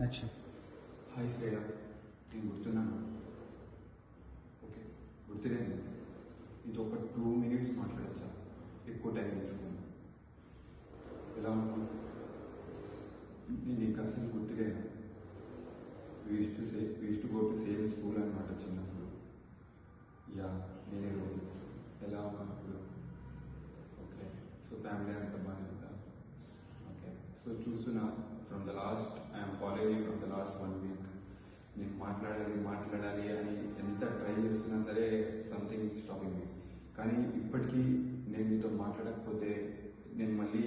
Action. Hi Shreya, నేను గుర్తున్నాను. Okay, గుర్తులేదు. ఇది ఒక 2 minutes మాట్లాడచ్చా? ఎక్కువ టైం తీసుకున్నాను. ఎలా ఉన్నాను? నేను నీకు అసలు గుర్తులేదు. We use to go to same school అనమాట చిన్నప్పుడు. యా, నేనే రోహిత్. ఎలా ఉన్నాను ఇప్పుడు? ఓకే, సో ఫ్యామిలీ అంతా బాగానే ఉందా? ఓకే, సో చూస్తున్నా from the last I'm following from the last 1 week. నేను మాట్లాడాలి అని ఎంత ట్రై చేస్తున్నా సరే సంథింగ్ స్టాపింగ్ మీ. కానీ ఇప్పటికీ నేను మీతో మాట్లాడకపోతే నేను మళ్ళీ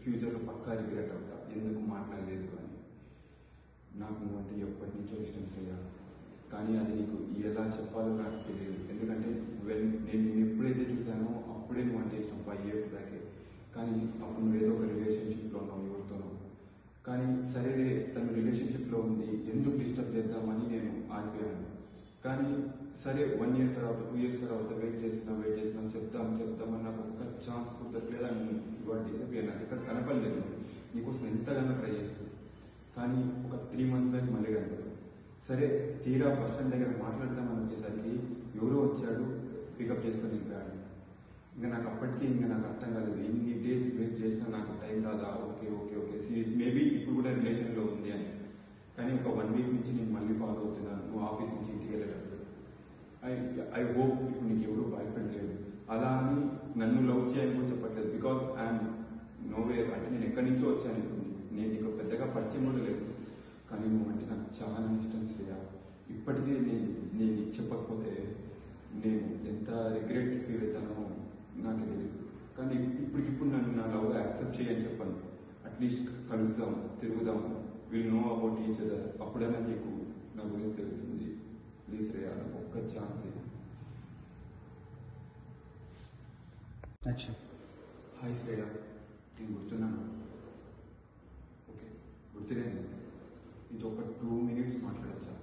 ఫ్యూచర్లో పక్కా రిగ్రెట్ అవుతా, ఎందుకు మాట్లాడలేదు అని. నాకు నువ్వంటే ఎప్పటి నుంచో ఇష్టం శ్రేయ, కానీ అది నీకు ఎలా చెప్పాలో నాకు తెలియదు. ఎందుకంటే నేను నిన్ను ఎప్పుడైతే చూసానో అప్పుడే నువ్వు అంటే ఇష్టం, 5 years బ్యాకే. కానీ అప్పుడు నువ్వు ఏదో ఒక రిలేషన్షిప్లో ఉన్నావు ఎవరితోనో. కానీ సరేలే, తను రిలేషన్షిప్లో ఉంది, ఎందుకు డిస్టర్బ్ చేద్దామని నేను ఆగిపోయాను. కానీ సరే 1 year తర్వాత 2 years తర్వాత వెయిట్ చేసినా చెప్తామని నాకు ఒక్క ఛాన్స్ కుదరట్లేదు. అని ఇవాళ డిసప్పియర్, నాకు ఎక్కడ కనపడలేదు. నీకోసం ఎంతగానో ట్రై చేశాను, కానీ ఒక 3 months బ్యాక్ మళ్ళీ కనపడలేదు. సరే, తీరా బస్ స్టాండ్ దగ్గర మాట్లాడదామని వచ్చేసరికి ఎవరో వచ్చాడు, పికప్ చేసుకొని వెళ్ళాడు. ఇంకా నాకు అప్పటికీ నాకు అర్థం కాలేదు, ఇన్ని డేస్ వెయిట్ చేసినా నాకు టైం రాదా? ఓకే మేబీ ఇప్పుడు కూడా రిలేషన్లో ఉంది అని. కానీ ఒక 1 week నుంచి నేను మళ్ళీ ఫాలో అవుతున్నాను. నువ్వు ఆఫీస్ నుంచి ఇంటికి వెళ్ళేటప్పుడు ఐ హోప్ ఇప్పుడు నీకు ఎవరు బాయ్ ఫ్రెండ్ లేదు. అలా అని నన్ను లవ్ చేయని కూడా చెప్పట్లేదు, బికాస్ ఐఎమ్ నోవేర్. అంటే నేను ఎక్కడి నుంచో వచ్చాను, ఇప్పుడు నేను నీకు పెద్దగా పరిచయం కూడా లేదు. కానీ నువ్వంటే నాకు చాలా ఇష్టం శ్రేయ. ఇప్పటికీ నేను చెప్పకపోతే నేను ఎంత రిగ్రెట్ ఫీల్ అవుతానో నాకు తెలియదు. కానీ ఇప్పటికిప్పుడు నన్ను నా లవ్ యాక్సెప్ట్ చేయని చెప్పాను. అట్లీస్ట్ కలుద్దాం, తిరుగుదాం, will know about each other. అప్పుడైనా నీకు నా గురించి తెలుస్తుంది. ప్లీజ్ శ్రేయ, నాకు ఒక్క ఛాన్స్. యాక్షన్. హాయ్ శ్రేయ, నేను గుర్తున్నాను. ఓకే, గుర్తులేదు. ఇది ఒక 2 minutes మాట్లాడచ్చా?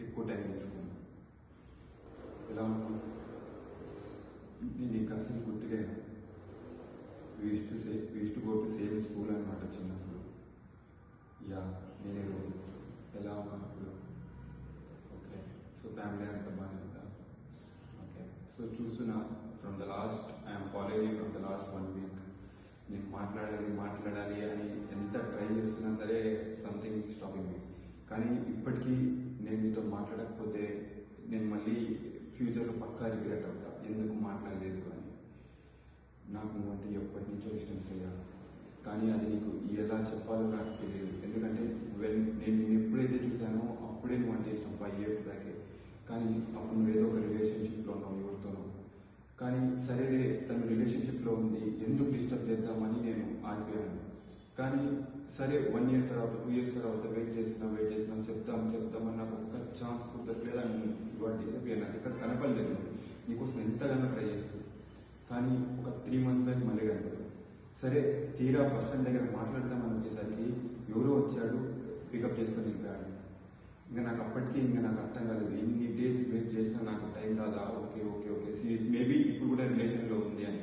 ఎక్కువ టైం తీసుకున్నాను. ఎలా ఉన్నాను? నేను నీకు అసలు గుర్తులేదు. We use to go to same school అనమాట చిన్నప్పుడు. యా, నేనే రోహిత్. ఎలా ఉన్నాను ఇప్పుడు? ఓకే, సో ఫ్యామిలీ అంతా బాగానే ఉందా? ఓకే, సో చూస్తున్నా from the last I'm following from the last 1 week. నేను మాట్లాడాలి అని ఎంత ట్రై చేస్తున్నా సరే సంథింగ్ స్టాపింగ్ మీ. కానీ ఇప్పటికీ నేను మీతో మాట్లాడకపోతే నేను మళ్ళీ ఫ్యూచర్లో పక్కా రిగ్రెట్ అవుతా, ఎందుకు మాట్లాడలేదు అని. నాకు నువ్వంటే ఎప్పటి నుంచో ఇష్టం శ్రేయ, కానీ అది నీకు ఎలా చెప్పాలో నాకు తెలియదు. ఎందుకంటే నేను నిన్ను ఎప్పుడైతే చూసానో అప్పుడే నువ్వు అంటే ఇష్టం, 5 years బ్యాకే. కానీ అప్పుడు నువ్వు ఏదో ఒక రిలేషన్షిప్లో ఉన్నావు ఎవరితోనో. కానీ సరేలే, తను రిలేషన్షిప్లో ఉంది, ఎందుకు డిస్టర్బ్ చేద్దామని నేను ఆగిపోయాను. కానీ సరే 1 year తర్వాత 2 years తర్వాత వెయిట్ చేసినా చెప్తామని నాకు ఒక్క ఛాన్స్ కుదరట్లేదు. అని ఇవాళ డిసప్పియర్, నాకు ఎక్కడ కనపడలేదు. నీకోసం ఎంతగానో ట్రై చేశాను. కానీ ఒక 3 months బ్యాక్ మళ్ళీ కనపడలేదు. సరే, తీరా బస్ స్టాండ్ దగ్గర మాట్లాడదామని వచ్చేసరికి ఎవరో వచ్చాడు, పికప్ చేసుకొని వెళ్ళాడు. ఇంకా నాకు అప్పటికీ నాకు అర్థం కాలేదు, ఇన్ని డేస్ వెయిట్ చేసినా నాకు టైం రాదా? ఓకే మేబీ ఇప్పుడు కూడా రిలేషన్లో ఉంది అని.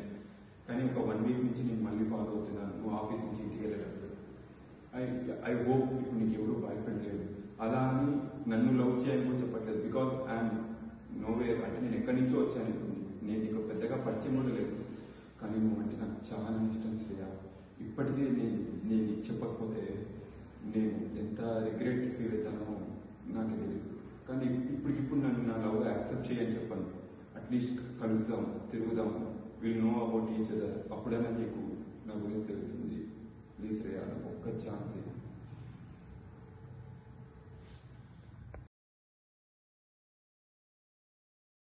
కానీ ఒక 1 week నుంచి నేను మళ్ళీ ఫాలో అవుతున్నాను. నువ్వు ఆఫీస్ నుంచి ఇంటికి వెళ్ళేటప్పుడు ఐ హోప్ ఇప్పుడు నీకు ఎవరు బాయ్ ఫ్రెండ్ లేదు. అలా అని నన్ను లవ్ చేయని కూడా చెప్పట్లేదు, బికాస్ ఐఎమ్ నోవేర్. అంటే నేను ఎక్కడి నుంచో వచ్చాను, ఇప్పుడు నేను నీకు పెద్దగా పరిచయం కూడా లేదు. కానీ నువ్వంటే నాకు చాలా ఇష్టం శ్రేయ. ఇప్పటికీ నేను చెప్పకపోతే నేను ఎంత రిగ్రెట్ ఫీల్ అవుతానో నాకు తెలియదు. కానీ ఇప్పటికిప్పుడు నన్ను నా లవ్ యాక్సెప్ట్ చేయని చెప్పాను. అట్లీస్ట్ కలుద్దాం, తిరుగుదాం, will know about each other. అప్పుడైనా నీకు నా గురించి తెలుస్తుంది. ప్లీజ్ శ్రేయ, నాకు ఒక్క ఛాన్స్.